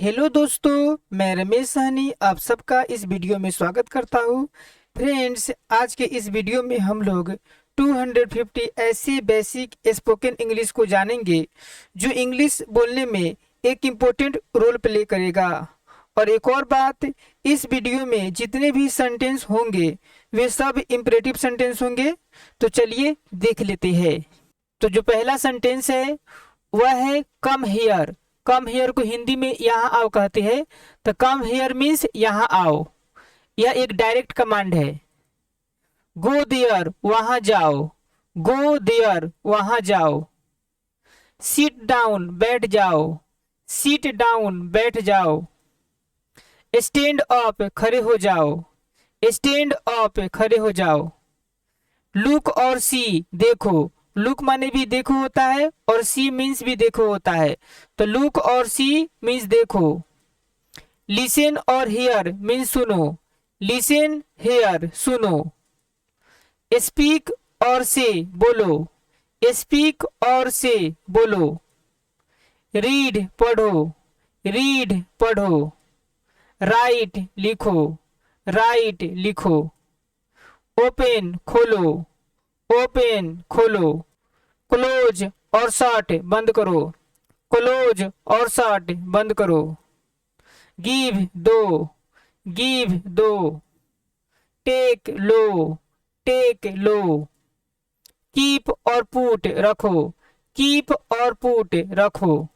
Hello दोस्तों, मैं रमेश सहनी आप सबका इस वीडियो में स्वागत करता हूँ। फ्रेंड्स, आज के इस वीडियो में हम लोग 250 ऐसे बेसिक स्पोकन इंग्लिश को जानेंगे जो इंग्लिश बोलने में एक इम्पोर्टेंट रोल प्ले करेगा। और एक और बात, इस वीडियो में जितने भी सेंटेंस होंगे वे सब इम्परेटिव सेंटेंस होंगे। तो चलिए देख लेते हैं। तो जो पहला सेंटेंस है वह है कम हियर। कम हियर को हिंदी में यहाँ आओ कहते हैं। तो कम हियर मीन्स यहाँ आओ। यह एक डायरेक्ट कमांड है। गो देयर, वहां जाओ। गो देयर, वहां जाओ। सिट डाउन, बैठ जाओ। सिट डाउन, बैठ जाओ। स्टैंड अप, खड़े हो जाओ। स्टैंड अप, खड़े हो जाओ। लुक और सी, देखो। लुक माने भी देखो होता है और सी मीन्स भी देखो होता है। तो लुक और सी मीन्स देखो। लिसन और हियर मीन्स सुनो। लिसन, हियर, सुनो। स्पीक और से, बोलो। स्पीक और से, बोलो। रीड, पढ़ो। रीड, पढ़ो। राइट, लिखो। राइट, लिखो। ओपन, खोलो। ओपन, खोलो। क्लोज और शट, बंद करो। क्लोज और शट, बंद करो। गिव, दो। गिव, दो। टेक, लो। टेक, लो। कीप और पुट, रखो। कीप और पुट, रखो।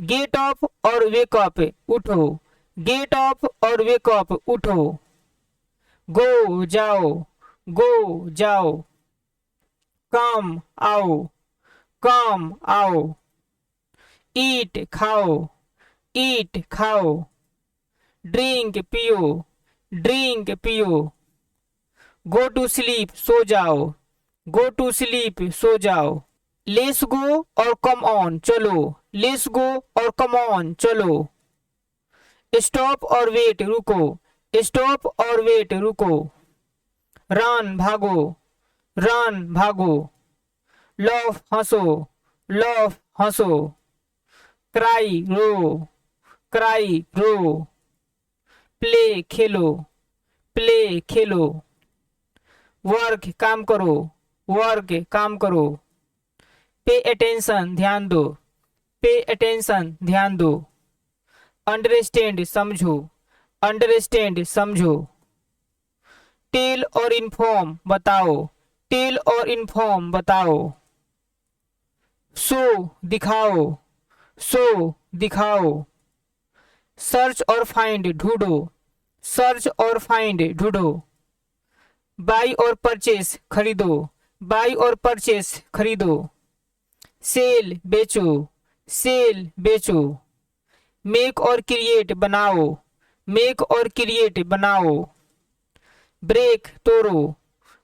गेट अप और वेक अप, उठो। गेट अप और वेक अप, उठो। गो, जाओ। गो, जाओ। कम, आओ। कम, आओ। ईट, खाओ। ईट, खाओ। ड्रिंक, पियो। ड्रिंक, पियो। गो टू स्लीप, सो जाओ। गो टू स्लीप, सो जाओ। लेट्स गो और कम ऑन, चलो। लेट्स गो और कम ऑन, चलो। स्टॉप और वेट, रुको। स्टॉप और वेट, रुको। रन, भागो। रन, भागो। लॉफ, हंसो। लॉफ, हंसो। क्राई, रो। क्राई, रो। प्ले, खेलो। प्ले, खेलो। वर्क, काम करो। वर्क, काम करो। पे अटेंशन, ध्यान दो। पे अटेंशन, ध्यान दो। अंडरस्टैंड, समझो। अंडरस्टैंड, समझो। टेल और इन्फॉर्म, बताओ। टेल और इन्फॉर्म, बताओ। शो, दिखाओ। शो, दिखाओ। सर्च और फाइंड, ढूंढो। सर्च और फाइंड, ढूंढो। बाई और परचेस, खरीदो। बाई और परचेस, खरीदो। सेल, बेचो। सेल, बेचो। मेक और क्रिएट, बनाओ। मेक और क्रिएट, बनाओ। ब्रेक, तोड़ो।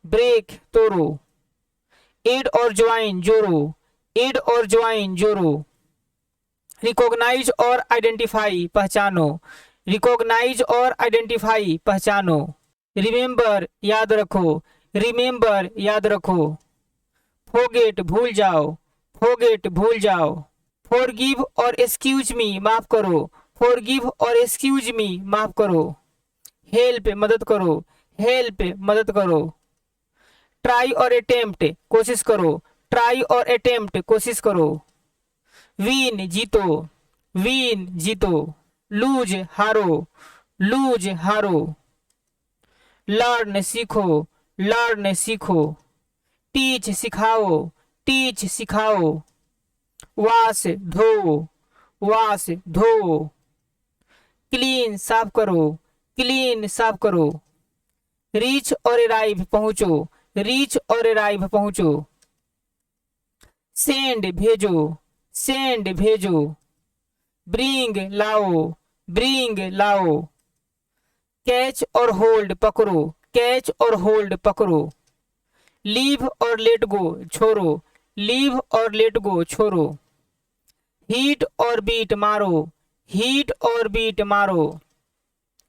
ब्रेक, तोड़ो। एड और ज्वाइन, जोड़ो। एड और ज्वाइन, जोड़ो। रिकॉग्नाइज और आइडेंटिफाई, पहचानो। रिकॉग्नाइज और आइडेंटिफाई, पहचानो। रिमेंबर, याद रखो। रिमेंबर, याद रखो। फोगेट, भूल जाओ। फोगेट, भूल जाओ। फॉरगिव और एक्सक्यूज मी, माफ करो। फॉरगिव और एक्सक्यूज मी, माफ करो। हेल्प, मदद करो। हेल्प, मदद करो। ट्राई और अटेम्प्ट, कोशिश करो। ट्राई और अटेम्प्ट, कोशिश करो। विन, जीतो। विन, जीतो। लूज, हारो। लूज, हारो। लर्न, सीखो। लर्न, सीखो। टीच, सिखाओ। टीच, सिखाओ। वॉश, धो। वॉश, धो। क्लीन, साफ करो। क्लीन, साफ करो। रीच और अराइव, पहुंचो। रीच और अराइव, पहुंचो। सेंड, भेजो। सेंड, भेजो। ब्रिंग, लाओ। ब्रिंग, लाओ। कैच और होल्ड, पकड़ो। कैच और होल्ड, पकड़ो। लीव और लेट गो, छोड़ो। लीव और लेट गो, छोड़ो। हीट और बीट, मारो। हीट और बीट, मारो।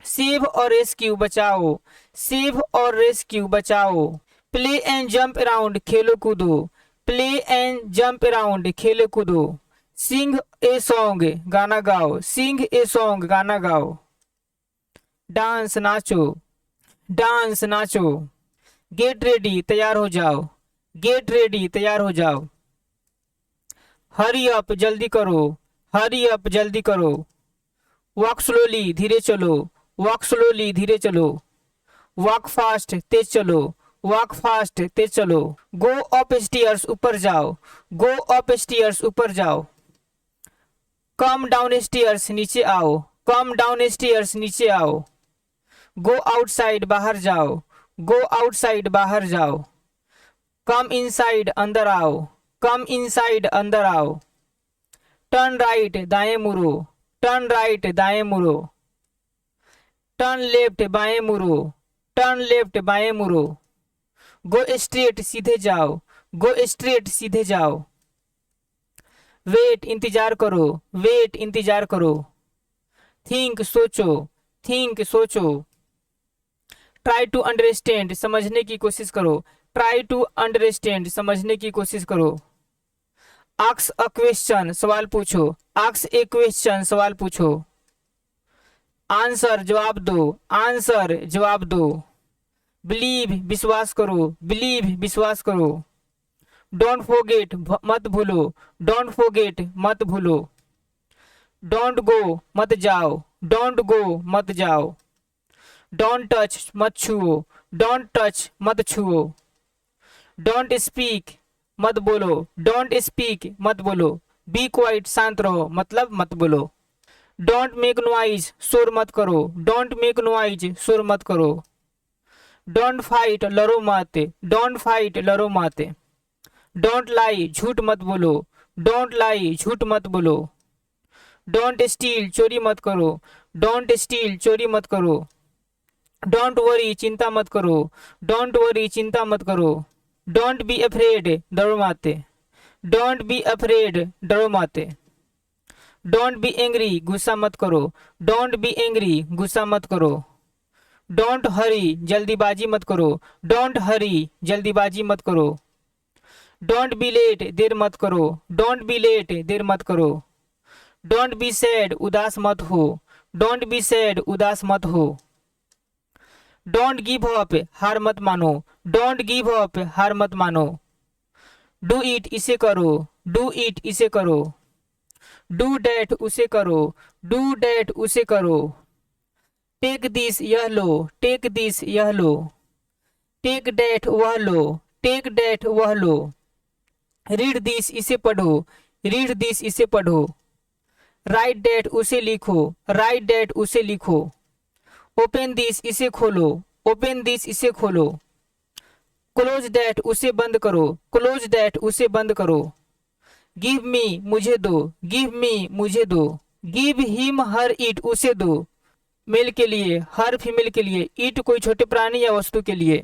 सेव और रेस्क्यू, बचाओ। सेव और रेस्क्यू, बचाओ। प्ले एंड जंप अराउंड, खेलो कूदो। प्ले एंड जंप अराउंड, खेलो कूदो। सिंग ए सॉन्ग गाना गाओ, सिंग ए सॉन्ग गाना गाओ। डांस नाचो, डांस नाचो। गेट रेडी तैयार हो जाओ, गेट रेडी तैयार हो जाओ। हरी अप जल्दी करो, हरी अप जल्दी करो। वॉक स्लोली धीरे चलो, वॉक स्लोली धीरे चलो। वॉक फास्ट तेज चलो, वॉक फास्ट तेज चलो। गो अप स्टेयर्स ऊपर जाओ, गो अप स्टेयर्स ऊपर जाओ। कम डाउन स्टेयर्स नीचे आओ, कम डाउन स्टेयर्स नीचे आओ। गो आउटसाइड बाहर जाओ, गो आउटसाइड बाहर जाओ। कम इनसाइड अंदर आओ, कम इनसाइड अंदर आओ। टर्न राइट दाएं मुड़ो, टर्न राइट दाएं मुड़ो। टर्न लेफ्ट बाएं मुड़ो, टर्न लेफ्ट बाएं मुड़ो। गो स्ट्रेट सीधे जाओ, गो स्ट्रेट सीधे जाओ। वेट इंतजार करो, वेट इंतजार करो। थिंक सोचो, थिंक सोचो। ट्राई टू अंडरस्टैंड समझने की कोशिश करो, ट्राई टू अंडरस्टैंड समझने की कोशिश करो। आस्क अ क्वेश्चन सवाल पूछो, आस्क ए क्वेश्चन सवाल पूछो। आंसर जवाब दो, आंसर जवाब दो। बिलीव विश्वास करो, बिलीव विश्वास करो। डोंट फॉरगेट मत भूलो, डोंट फॉरगेट मत भूलो। डोंट गो मत जाओ, डोंट गो मत जाओ। डोंट टच मत छुओ, डोंट टच मत छुओ। डोंट स्पीक मत बोलो, डोंट स्पीक मत बोलो। बी क्वाइट शांत रहो मतलब मत बोलो। डोंट मेक नॉइज शोर मत करो, डोंट मेक नॉइज शोर मत करो। डोंट फाइट लड़ो मत, डोंट फाइट लड़ो मत। डोंट लाई झूठ मत बोलो, डोंट लाई झूठ मत बोलो। डोंट स्टील चोरी मत करो, डोंट स्टील चोरी मत करो। डोंट वरी चिंता मत करो, डोंट वरी चिंता मत करो। डोंट बी अफ्रेड डरो मत, डोंट बी अफ्रेड डरो मत। डोंट बी एंग्री गुस्सा मत करो, डोंट बी एंग्री गुस्सा मत करो। डोंट हरी जल्दीबाजी मत करो, डोंट हरी जल्दीबाजी मत करो। डोंट बी लेट देर मत करो, डोंट बी लेट देर मत करो। डोंट बी सैड उदास मत हो, डोंट बी सैड उदास मत हो। डोंट गिव अप हार मत मानो, डोंट गिव अप हार मत मानो। डू इट इसे करो, डू इट इसे करो। डू डैट उसे करो, डू डैट उसे करो। टेक दिस यह लो, टेक दिस यह लो। टेक डैट वह लो, टेक डैट वह लो। रीड दिस इसे पढ़ो, रीड दिस इसे पढ़ो। राइट डैट उसे लिखो, राइट डैट उसे लिखो। ओपन दिस इसे खोलो, ओपन दिस इसे खोलो। क्लोज डैट उसे बंद करो, क्लोज डैट उसे बंद करो। गिव मी मुझे दो, गिव मी मुझे दो। गिव हिम हर इट उसे दो, मेल के लिए हर फीमेल के लिए, इट कोई छोटे प्राणी या वस्तु के लिए।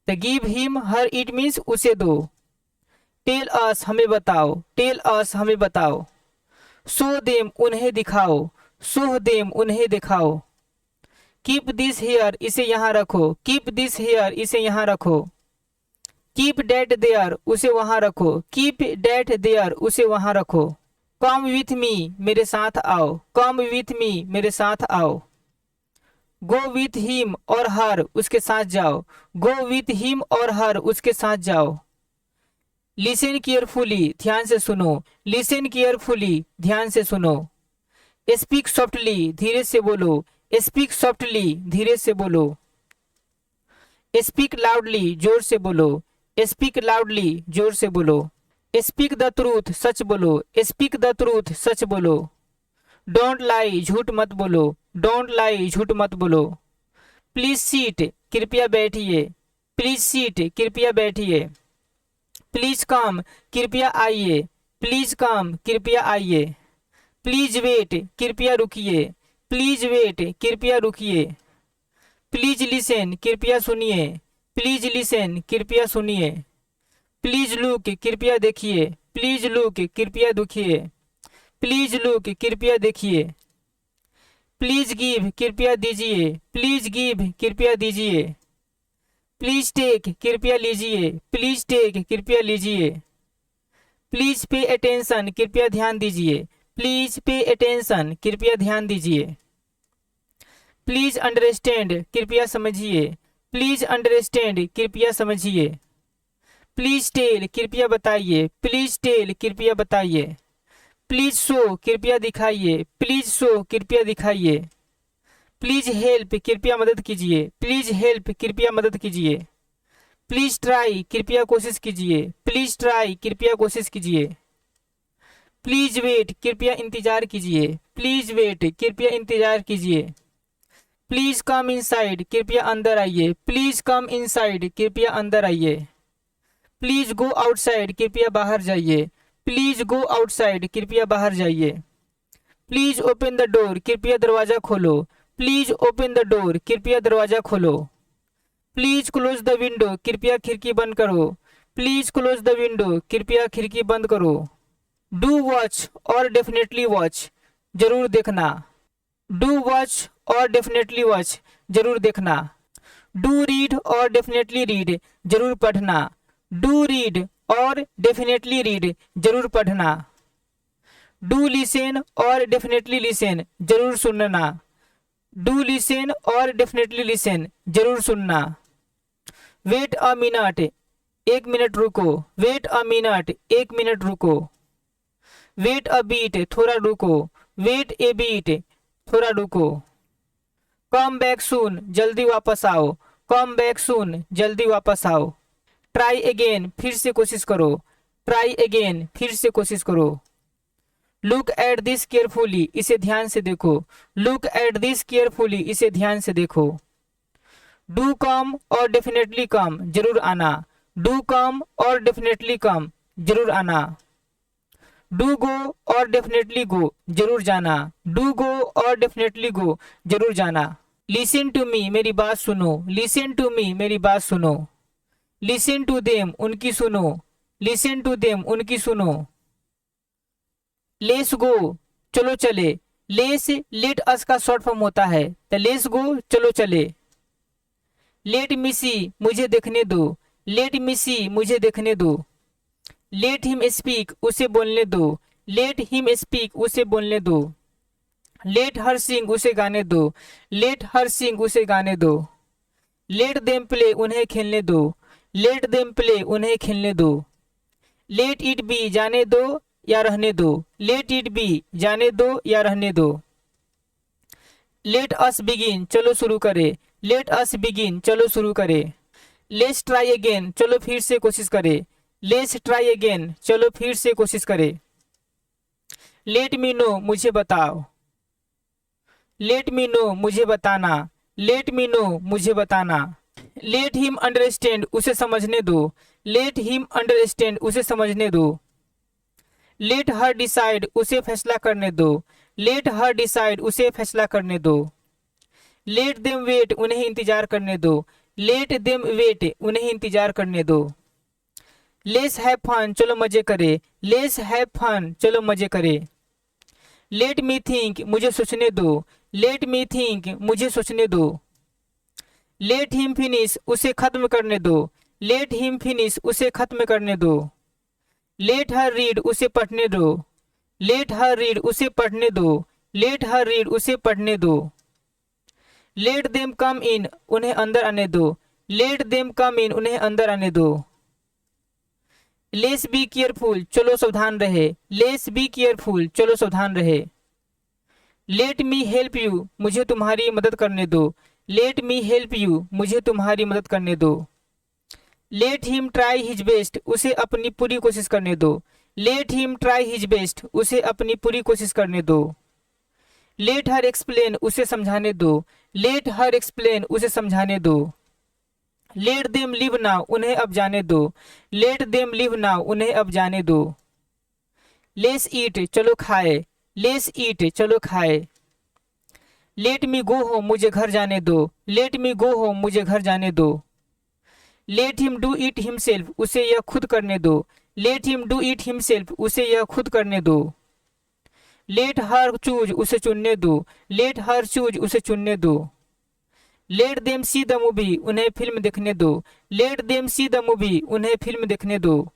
तो give him her it means उसे दो। टेल अस हमें बताओ, टेल अस हमें बताओ। शो देम उन्हें दिखाओ, शो देम उन्हें दिखाओ। कीप दिस हेयर इसे यहाँ रखो, कीप दिस हेयर इसे यहाँ रखो। कीप डेट देयर उसे वहां रखो, कीप डेट देयर उसे वहां रखो। कम विथ मी मेरे साथ आओ, कम विथ मी मेरे साथ आओ। गो विथ हिम और हर उसके साथ जाओ, गो विथ हिम और हर उसके साथ जाओ। लिसन केयरफुली ध्यान से सुनो, लिसन केयरफुली ध्यान से सुनो। स्पीक सॉफ्टली धीरे से बोलो, स्पीक सॉफ्टली धीरे से बोलो। स्पीक लाउडली जोर से बोलो, स्पीक लाउडली जोर से बोलो। स्पीक द ट्रूथ सच बोलो, स्पीक द ट्रूथ सच बोलो। डोंट लाई झूठ मत बोलो, डोंट लाई झूठ मत बोलो। प्लीज सीट कृपया बैठिए, प्लीज सीट कृपया बैठिए। प्लीज कम कृपया आइए, प्लीज कम कृपया आइए। प्लीज वेट कृपया रुकिए, प्लीज वेट कृपया रुकिए। प्लीज लिसन कृपया सुनिए, प्लीज लिसन कृपया सुनिए। प्लीज लुक कृपया देखिए, प्लीज लुक कृपया देखिए। प्लीज लुक कृपया देखिए। प्लीज गिव कृपया दीजिए, प्लीज गिव कृपया दीजिए। प्लीज टेक कृपया लीजिए, प्लीज टेक कृपया लीजिए। प्लीज पे अटेंशन, कृपया ध्यान दीजिए। प्लीज पे अटेंशन, कृपया ध्यान दीजिए। प्लीज अंडरस्टैंड, कृपया समझिए। प्लीज अंडरस्टैंड, कृपया समझिए। प्लीज टेल, कृपया बताइए। प्लीज टेल, कृपया बताइए। प्लीज शो, कृपया दिखाइए। प्लीज शो, कृपया दिखाइए। प्लीज हेल्प, कृपया मदद कीजिए। प्लीज हेल्प, कृपया मदद कीजिए। प्लीज ट्राई, कृपया कोशिश कीजिए। प्लीज ट्राई, कृपया कोशिश कीजिए। प्लीज वेट, कृपया इंतजार कीजिए। प्लीज वेट, कृपया इंतजार कीजिए। प्लीज कम इनसाइड, कृपया अंदर आइए। प्लीज कम इनसाइड, कृपया अंदर आइए। प्लीज गो आउटसाइड, कृपया बाहर जाइए। प्लीज गो आउटसाइड, कृपया बाहर जाइए। प्लीज ओपन द डोर, कृपया दरवाजा खोलो। प्लीज ओपन द डोर, कृपया दरवाजा खोलो। प्लीज क्लोज द विंडो, कृपया खिड़की बंद करो। प्लीज क्लोज द विंडो, कृपया खिड़की बंद करो। डू वॉच और डेफिनेटली वॉच, जरूर देखना। डू वॉच और डेफिनेटली वॉच, जरूर देखना। डू रीड और डेफिनेटली रीड, जरूर पढ़ना। डू रीड और डेफिनेटली रीड, जरूर पढ़ना। डू लिसन और डेफिनेटली लिसन, जरूर सुनना। डू लिसन और डेफिनेटली लिसन, जरूर सुनना। वेट अ मिनट, एक मिनट रुको। वेट अ मिनट, एक मिनट रुको। वेट अ बीट, थोड़ा रुको। वेट ए बीट, थोड़ा रुको। कम बैक सून, जल्दी वापस आओ। कम बैक सून, जल्दी वापस आओ। ट्राई अगेन, फिर से कोशिश करो। ट्राई अगेन, फिर से कोशिश करो। लुक एट दिस केयरफुली, इसे ध्यान से देखो। लुक एट दिस केयरफुली, इसे ध्यान से देखो। डू कम और डेफिनेटली कम, जरूर आना। डू कम और डेफिनेटली कम, जरूर आना। डू गो और डेफिनेटली गो, जरूर जाना। डू गो और डेफिनेटली गो, जरूर जाना। लिसन टू मी, मेरी बात सुनो। लिसन टू मी, मेरी बात सुनो। लिसन टू देम, उनकी सुनो। लिसन टू देम, उनकी सुनो। लेस गो, चलो चले। लेस लेट अस का शॉर्ट फॉर्म होता है, तो लेस गो, चलो चले। लेट मी सी, मुझे देखने दो। लेट मी सी, मुझे देखने दो। लेट हिम स्पीक, उसे बोलने दो। लेट हिम स्पीक, उसे बोलने दो। लेट हर सिंग, उसे गाने दो। लेट हर सिंग, उसे गाने दो। लेट देम प्ले, उन्हें खेलने दो। लेट देम प्ले, उन्हें खेलने दो। लेट इट बी, जाने दो या रहने दो। लेट इट बी, जाने दो या रहने दो। लेट अस बिगिन, चलो शुरू करें। लेट अस बिगिन, चलो शुरू करें। लेट्स ट्राई अगेन, चलो फिर से कोशिश करें। लेट्स ट्राई अगेन, चलो फिर से कोशिश करें। लेट मी नो, मुझे बताओ। लेट मी नो, मुझे बताना। लेट मी नो, मुझे बताना। लेट हिम अंडरस्टैंड, उसे समझने दो। लेट हिम अंडरस्टैंड, उसे समझने दो। लेट हर डिसाइड, उसे फैसला करने दो। लेट हर डिसाइड, उसे फैसला करने दो। लेट देम वेट, उन्हें इंतजार करने दो। लेट देम वेट, उन्हें इंतजार करने दो। लेट्स हैव फन, चलो मजे करे। लेट्स हैव फन, चलो मजे करे। लेट मी थिंक, मुझे सोचने दो। लेट मी थिंक, मुझे सोचने दो। लेट हिम फिनिश, उसे खत्म करने दो। लेट हिम फिनिश, उसे खत्म करने दो। लेट हर रीड, उसे पढ़ने दो। लेट हर रीड, उसे पढ़ने दो। लेट हर रीड, उसे पढ़ने दो। लेट देम कम इन, उन्हें अंदर आने दो। लेट देम कम इन, उन्हें अंदर आने दो। लेस बी केयरफुल, चलो सावधान रहे। लेस बी केयरफुल, चलो सावधान रहे। लेट मी हेल्प यू, मुझे तुम्हारी मदद करने दो। लेट मी हेल्प यू, मुझे तुम्हारी मदद करने दो। Let him try his best, उसे अपनी पूरी कोशिश करने दो। Let him try his best, उसे अपनी पूरी कोशिश करने दो। लेट हर एक्सप्लेन, उसे समझाने दो। लेट हर एक्सप्लेन, उसे समझाने दो। लेट देम लिव नाउ, उन्हें अब जाने दो। लेट देम लिव नाउ, उन्हें अब जाने दो। लेस ईट, चलो खाए। लेस ईट, चलो खाए। लेट मी गो होम, मुझे घर जाने दो। लेट मी गो होम, मुझे घर जाने दो। Let him do it himself, उसे यह खुद करने दो। Let him do it himself, उसे यह खुद करने दो। लेट हर चूज, उसे चुनने दो। लेट हर चूज, उसे चुनने दो। Let them see the movie, उन्हें फिल्म देखने दो। Let them see the movie, उन्हें फिल्म देखने दो।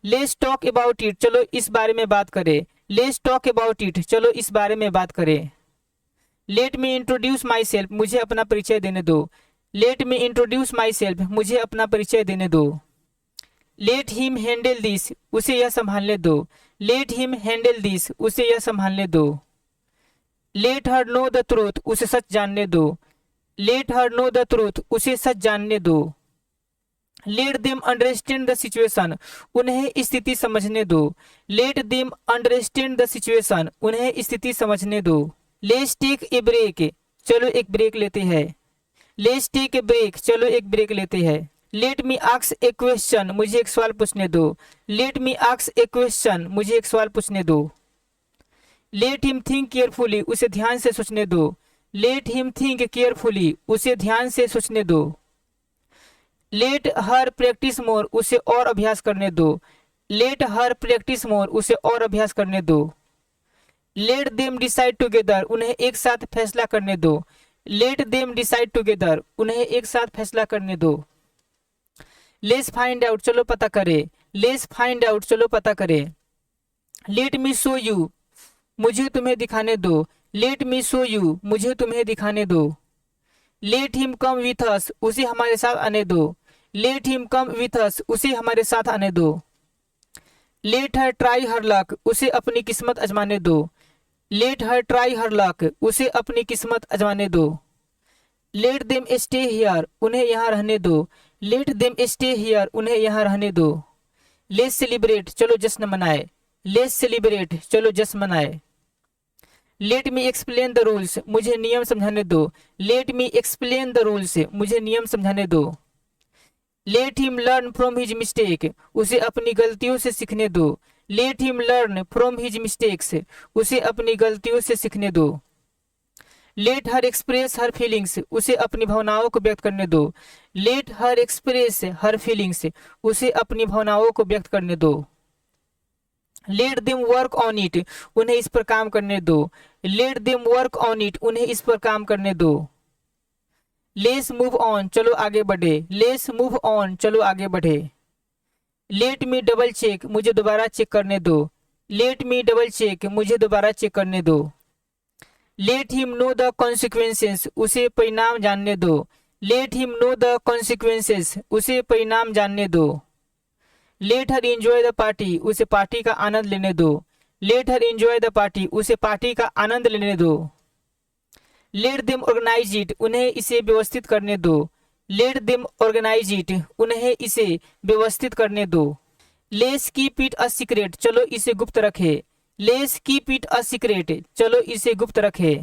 लेट्स टॉक अबाउट इट, चलो इस बारे में बात करें। लेट्स टॉक अबाउट इट, चलो इस बारे में बात करें। Let me introduce my self, मुझे अपना परिचय देने दो। Let me introduce my self, मुझे अपना परिचय देने दो। लेट हिम हैंडल दिस, उसे यह संभालने दो। लेट हिम हैंडल दिस, उसे यह संभालने दो। Let her know the truth, उसे सच जानने दो। Let her know the truth, उसे सच जानने दो। Let them understand the situation, उन्हें स्थिति समझने दो। Let them understand the situation, उन्हें स्थिति समझने दो। लेट्स टेक ए ब्रेक, चलो एक ब्रेक लेते हैं। लेट्स टेक ए ब्रेक, चलो एक ब्रेक लेते हैं। लेट मी आस्क ए क्वेश्चन, मुझे एक सवाल पूछने दो। लेट मी आस्क ए क्वेश्चन, मुझे एक सवाल पूछने दो। लेट हिम थिंक केयरफुली, उसे ध्यान से सोचने दो। लेट हिम थिंक केयरफुली, उसे ध्यान से सोचने दो। लेट हर प्रैक्टिस मोर, उसे और अभ्यास करने दो। लेट हर प्रैक्टिस मोर, उसे और अभ्यास करने दो। लेट देम डिसाइड टुगेदर, उन्हें एक साथ फैसला करने दो। लेट देम डिसाइड टुगेदर, उन्हें एक साथ फैसला करने दो। लेट्स फाइंड आउट, चलो पता करें। लेट्स फाइंड आउट, चलो पता करें। लेट मी शो यू, मुझे तुम्हें दिखाने दो। लेट मी शो यू, मुझे तुम्हें दिखाने दो। Let him come with us, उसे हमारे साथ आने दो। Let him come with us, उसे हमारे साथ आने दो। लेट हर ट्राई हर लक, उसे अपनी किस्मत आजमाने दो। लेट हर ट्राई हर लक, उसे अपनी किस्मत आजमाने दो। लेट देम स्टे हियर, उन्हें यहाँ रहने दो। लेट देम स्टे हियर, उन्हें यहाँ रहने दो। लेट्स सेलिब्रेट, चलो जश्न मनाए। लेट्स सेलिब्रेट, चलो जश्न मनाए। Let me explain the rules, मुझे नियम समझाने दो। Let me explain the rules, मुझे नियम समझाने दो। Let him learn from his mistake, उसे अपनी गलतियों से सीखने दो। Let him learn from his mistakes, उसे अपनी गलतियों से सीखने दो। लेट हर एक्सप्रेस हर फीलिंग्स, उसे अपनी भावनाओं को व्यक्त करने दो। लेट हर एक्सप्रेस हर फीलिंग्स, उसे अपनी भावनाओं को व्यक्त करने दो। Let them work on it, उन्हें इस पर काम करने दो। Let them work on it, उन्हें इस पर काम करने दो। लेट्स मूव ऑन, चलो आगे बढ़े। लेट्स मूव ऑन, चलो आगे बढ़े। लेट मी डबल चेक, मुझे दोबारा चेक करने दो। लेट मी डबल चेक, मुझे दोबारा चेक करने दो। Let him know the consequences, उसे परिणाम जानने दो। Let him know the consequences, उसे परिणाम जानने दो। Let her enjoy the party, उसे पार्टी का आनंद लेने दो। Let her enjoy the party, उसे पार्टी का आनंद लेने दो। लेट देम ऑर्गेनाइज इट, उन्हें इसे व्यवस्थित करने दो। लेट देम ऑर्गेनाइज इट, उन्हें इसे व्यवस्थित करने दो। Let's keep it a secret, चलो इसे गुप्त रखे। Let's keep it a secret, चलो इसे गुप्त रखे।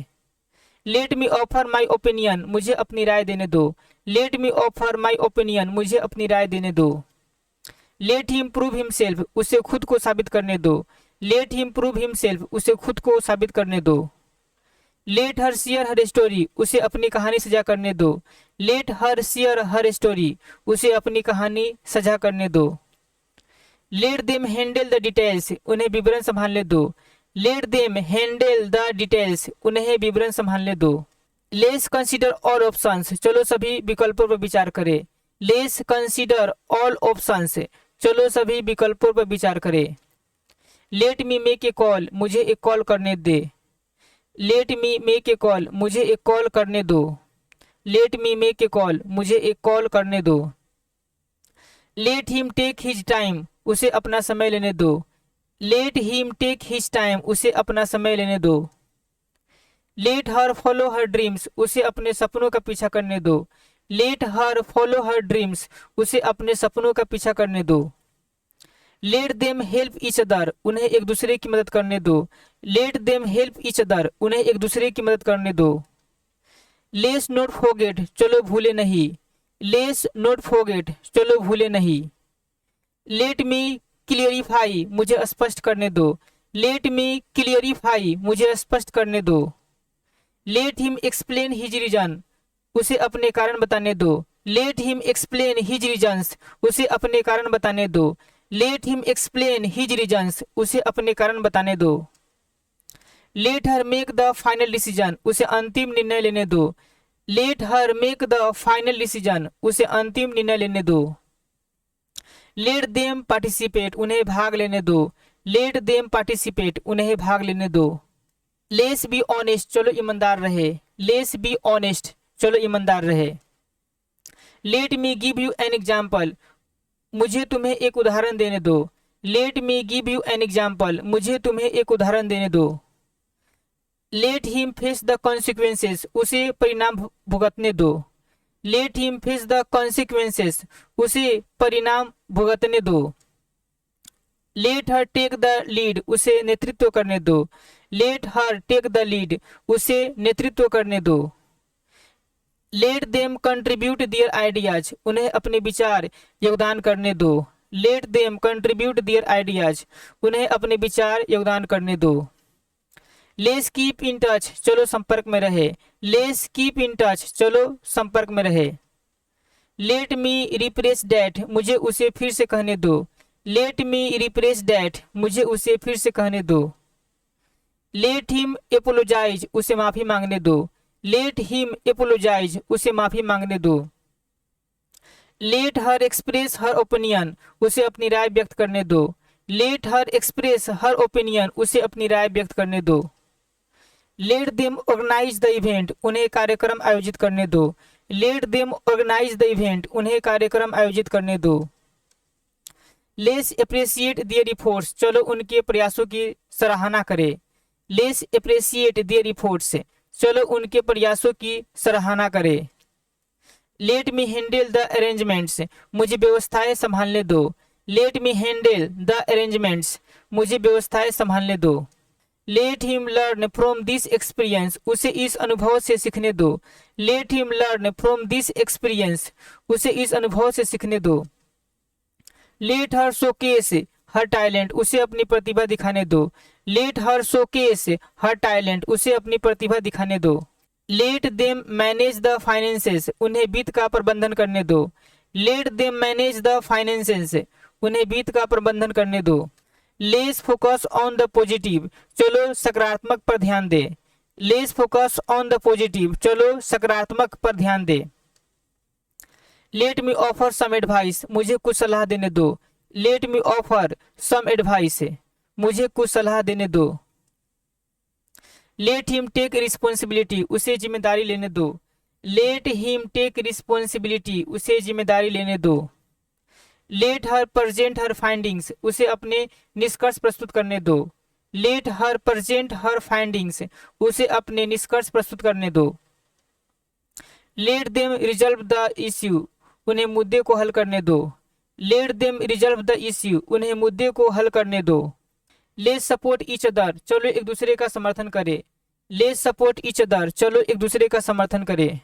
Late me offer my opinion, मुझे अपनी राय देने दो। Let me offer my opinion, मुझे अपनी राय देने दो। लेट हिम प्रूव हिमसेल्फ, उसे खुद को साबित करने दो। लेट हिम प्रूव हिमसेल्फ, उसे खुद को साबित करने दो। लेट हर शेयर हर स्टोरी, उसे अपनी कहानी सजा करने दो। लेट हर शेयर हर स्टोरी, उसे अपनी कहानी सजा करने दो। Let them handle the details, उन्हें विवरण संभालने दो। Let them handle the details, उन्हें विवरण संभालने दो। लेट्स कंसीडर ऑल ऑप्शंस, चलो सभी विकल्पों पर विचार करें। लेट्स कंसीडर ऑल ऑप्शंस, चलो सभी विकल्पों पर विचार करें। Let me make a call, मुझे एक कॉल करने दे। Let me make a call, मुझे एक कॉल करने दो। Let me make a call, मुझे एक कॉल करने दो। Let him take his time, उसे अपना समय लेने दो। Let him take his time, उसे अपना समय लेने दो। Let her follow her dreams, उसे अपने सपनों का पीछा करने दो। Let her follow her dreams, उसे अपने सपनों का पीछा करने दो। Let them help each other, उन्हें एक दूसरे की मदद करने दो। Let them help each other, उन्हें एक दूसरे की मदद करने दो। लेट्स नॉट फॉरगेट, चलो भूले नहीं। लेट्स नॉट फॉरगेट, चलो भूले नहीं। लेट मी क्लियरिफाई, मुझे स्पष्ट करने दो। लेट मी क्लियरिफाई, मुझे स्पष्ट करने दो। Let him explain his reason, उसे अपने कारण बताने दो। Let him explain his reasons, उसे अपने कारण बताने दो। Let him explain his reasons, उसे अपने कारण बताने दो। Let her make the final decision, उसे अंतिम निर्णय लेने दो। Let her make the final decision, उसे अंतिम निर्णय लेने दो। लेट देम पार्टिसिपेट, उन्हें भाग लेने दो। लेट देम पार्टिसिपेट, उन्हें भाग लेने दो। लेस बी ऑनेस्ट, चलो ईमानदार रहे। लेस बी ऑनेस्ट, चलो ईमानदार रहे। Let me give you an example, मुझे तुम्हें एक उदाहरण देने दो। Let me give you an example, मुझे तुम्हें एक उदाहरण देने दो। Let him face the consequences, उसे परिणाम भुगतने दो। Let him face the consequences, उसे परिणाम भुगतने दो। Let her take the lead, उसे नेतृत्व करने दो। Let her take the lead, उसे नेतृत्व करने दो। Let them contribute their ideas, उन्हें अपने विचार योगदान करने दो। Let them contribute their ideas, उन्हें अपने विचार योगदान करने दो। लेस कीप इन टच, चलो संपर्क में रहे। लेस कीप इन टच, चलो संपर्क में रहे। लेट मी रिप्रेस डैट, मुझे उसे फिर से कहने दो। लेट मी रिप्रेस डैट, मुझे उसे फिर से कहने दो। लेट हिम एपोलोजाइज, उसे माफी मांगने दो। लेट हिम एपोलोजाइज, उसे माफी मांगने दो। Let her express her opinion, उसे अपनी राय व्यक्त करने दो। Let her express her opinion, उसे अपनी राय व्यक्त करने दो। Let them organise the event, उन्हें कार्यक्रम आयोजित करने दो। Let them organise the event, उन्हें कार्यक्रम आयोजित करने दो। लेस एप्रिसिएट दियर इफोर्ट्स, चलो उनके प्रयासों की सराहना करें। लेस एप्रिसिएट दियर इफोर्ट्स, चलो उनके प्रयासों की सराहना करें। Let me handle the arrangements, मुझे व्यवस्थाएं संभालने दो। Let me handle the arrangements, मुझे व्यवस्थाएं संभालने दो। Let him learn from this experience, उसे इस अनुभव से सीखने दो। Let him learn from this experience, उसे इस अनुभव से सीखने दो। लेट हर शोकेस हर टैलेंट, उसे अपनी प्रतिभा दिखाने दो। लेट हर शोकेस हर टैलेंट, उसे अपनी प्रतिभा दिखाने दो। Let them manage the finances, उन्हें वित्त का प्रबंधन करने दो। Let them manage the finances, उन्हें वित्त का प्रबंधन करने दो। Let's focus on the positive, चलो सकारात्मक पर ध्यान दे। Let's focus on the positive, चलो सकारात्मक पर ध्यान दे। Let me offer some advice, मुझे कुछ सलाह देने दो। Let me offer some advice, मुझे कुछ सलाह देने दो। लेट हिम टेक रिस्पॉन्सिबिलिटी, उसे जिम्मेदारी लेने दो। लेट हिम टेक रिस्पॉन्सिबिलिटी, उसे जिम्मेदारी लेने दो। लेट हर प्रेजेंट हर फाइंडिंग्स, उसे अपने निष्कर्ष प्रस्तुत करने दो। लेट हर प्रेजेंट हर फाइंडिंग्स, उसे अपने निष्कर्ष प्रस्तुत करने दो। Let them resolve the issue, उन्हें मुद्दे को हल करने दो। Let them resolve the issue, उन्हें मुद्दे को हल करने दो। लेट सपोर्ट ईच अदर, चलो एक दूसरे का समर्थन करें। लेट सपोर्ट ईच अदर, चलो एक दूसरे का समर्थन करें।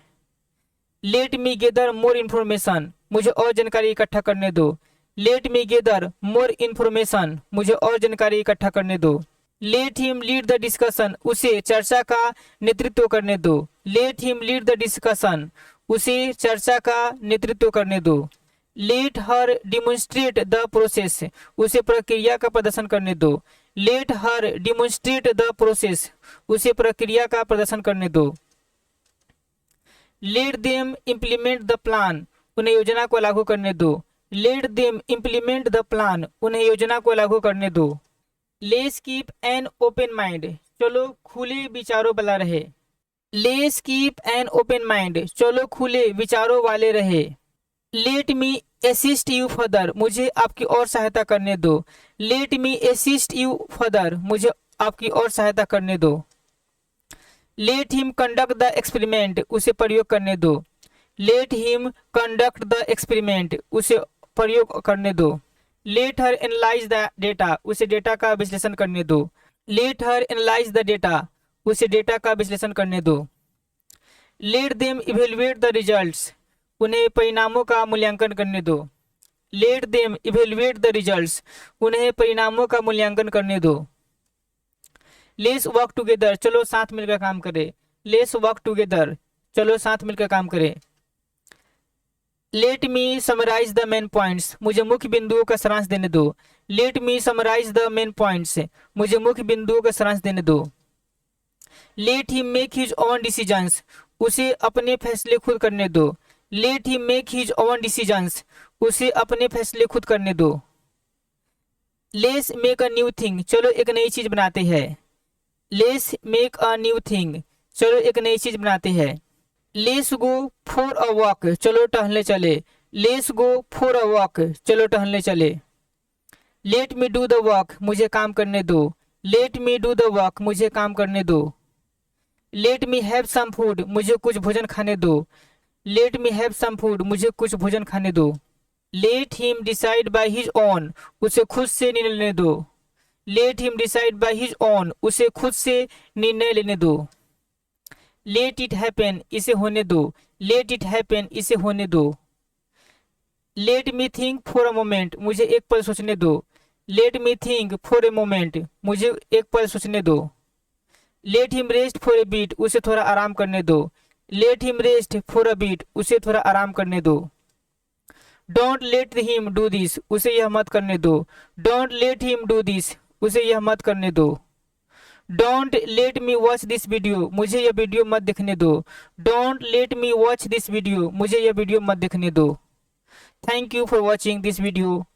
Let me gather more information, मुझे और जानकारी इकट्ठा करने दो। Let me gather more information, मुझे और जानकारी इकट्ठा करने दो। Let him lead the discussion, उसे चर्चा का नेतृत्व करने दो। Let him lead the discussion, उसे चर्चा का नेतृत्व करने दो। Let her demonstrate the process, उसे प्रक्रिया का प्रदर्शन करने दो। Let her demonstrate the process, उसे प्रक्रिया का प्रदर्शन करने दो। Let them implement the plan, उन्हें योजना को लागू करने दो। Let them implement the plan, उन्हें योजना को लागू करने दो। Let's keep an open mind, चलो खुले विचारों वाला रहे। Let's keep an open mind, चलो खुले विचारों वाले रहे। Let me assist you further, मुझे आपकी और सहायता करने दो। Let me assist you further, मुझे आपकी और सहायता करने दो। Let him conduct the experiment, उसे प्रयोग करने दो। Let him conduct the experiment, उसे प्रयोग करने दो। Let her analyse the data, उसे डेटा का विश्लेषण करने दो। Let her analyse the data, उसे डेटा का विश्लेषण करने दो। Let them evaluate the results, उन्हें परिणामों का मूल्यांकन करने दो। Let them evaluate the results, उन्हें परिणामों का मूल्यांकन करने दो। लेट्स वर्क टुगेदर, चलो साथ मिलकर काम करें। लेट्स वर्क टुगेदर, चलो साथ मिलकर काम करें। Let me summarise the main points, मुझे मुख्य बिंदुओं का सारांश देने दो। Let me summarise the main points, मुझे मुख्य बिंदुओं का सारांश देने दो। Let him make his own decisions, उसे अपने फैसले खुद करने दो। Let him make his own decisions, उसे अपने फैसले खुद करने दो। Let's make a new thing, चलो एक नई चीज बनाते हैं। Let's make a new thing, चलो एक नई चीज बनाते हैं। Let's go for a walk, चलो टहलने चले। Let's go for a walk, चलो टहलने चले। Let me do the walk, मुझे काम करने दो। Let me do the walk, मुझे काम करने दो। Let me have some food, मुझे कुछ भोजन खाने दो। Let me have some food, मुझे कुछ भोजन खाने दो। Let him decide by his own, उसे खुद से निर्णय लेने दो। Let him decide by his own, उसे खुद से निर्णय लेने दो। लेट इट हैपन, इसे होने दो। लेट इट हैपन, इसे होने दो। Let me think for a moment, मुझे एक पल सोचने दो। Let me think for a moment, मुझे एक पल सोचने दो। Let him rest for a beat, उसे थोड़ा आराम करने दो। Let him rest for a beat, उसे थोड़ा आराम करने दो। Don't let him do this, उसे यह मत करने दो। Don't let him do this, उसे यह मत करने दो। Don't let me watch this video, मुझे यह वीडियो मत देखने दो। Don't let me watch this video, मुझे यह वीडियो मत देखने दो। Thank you for watching this video.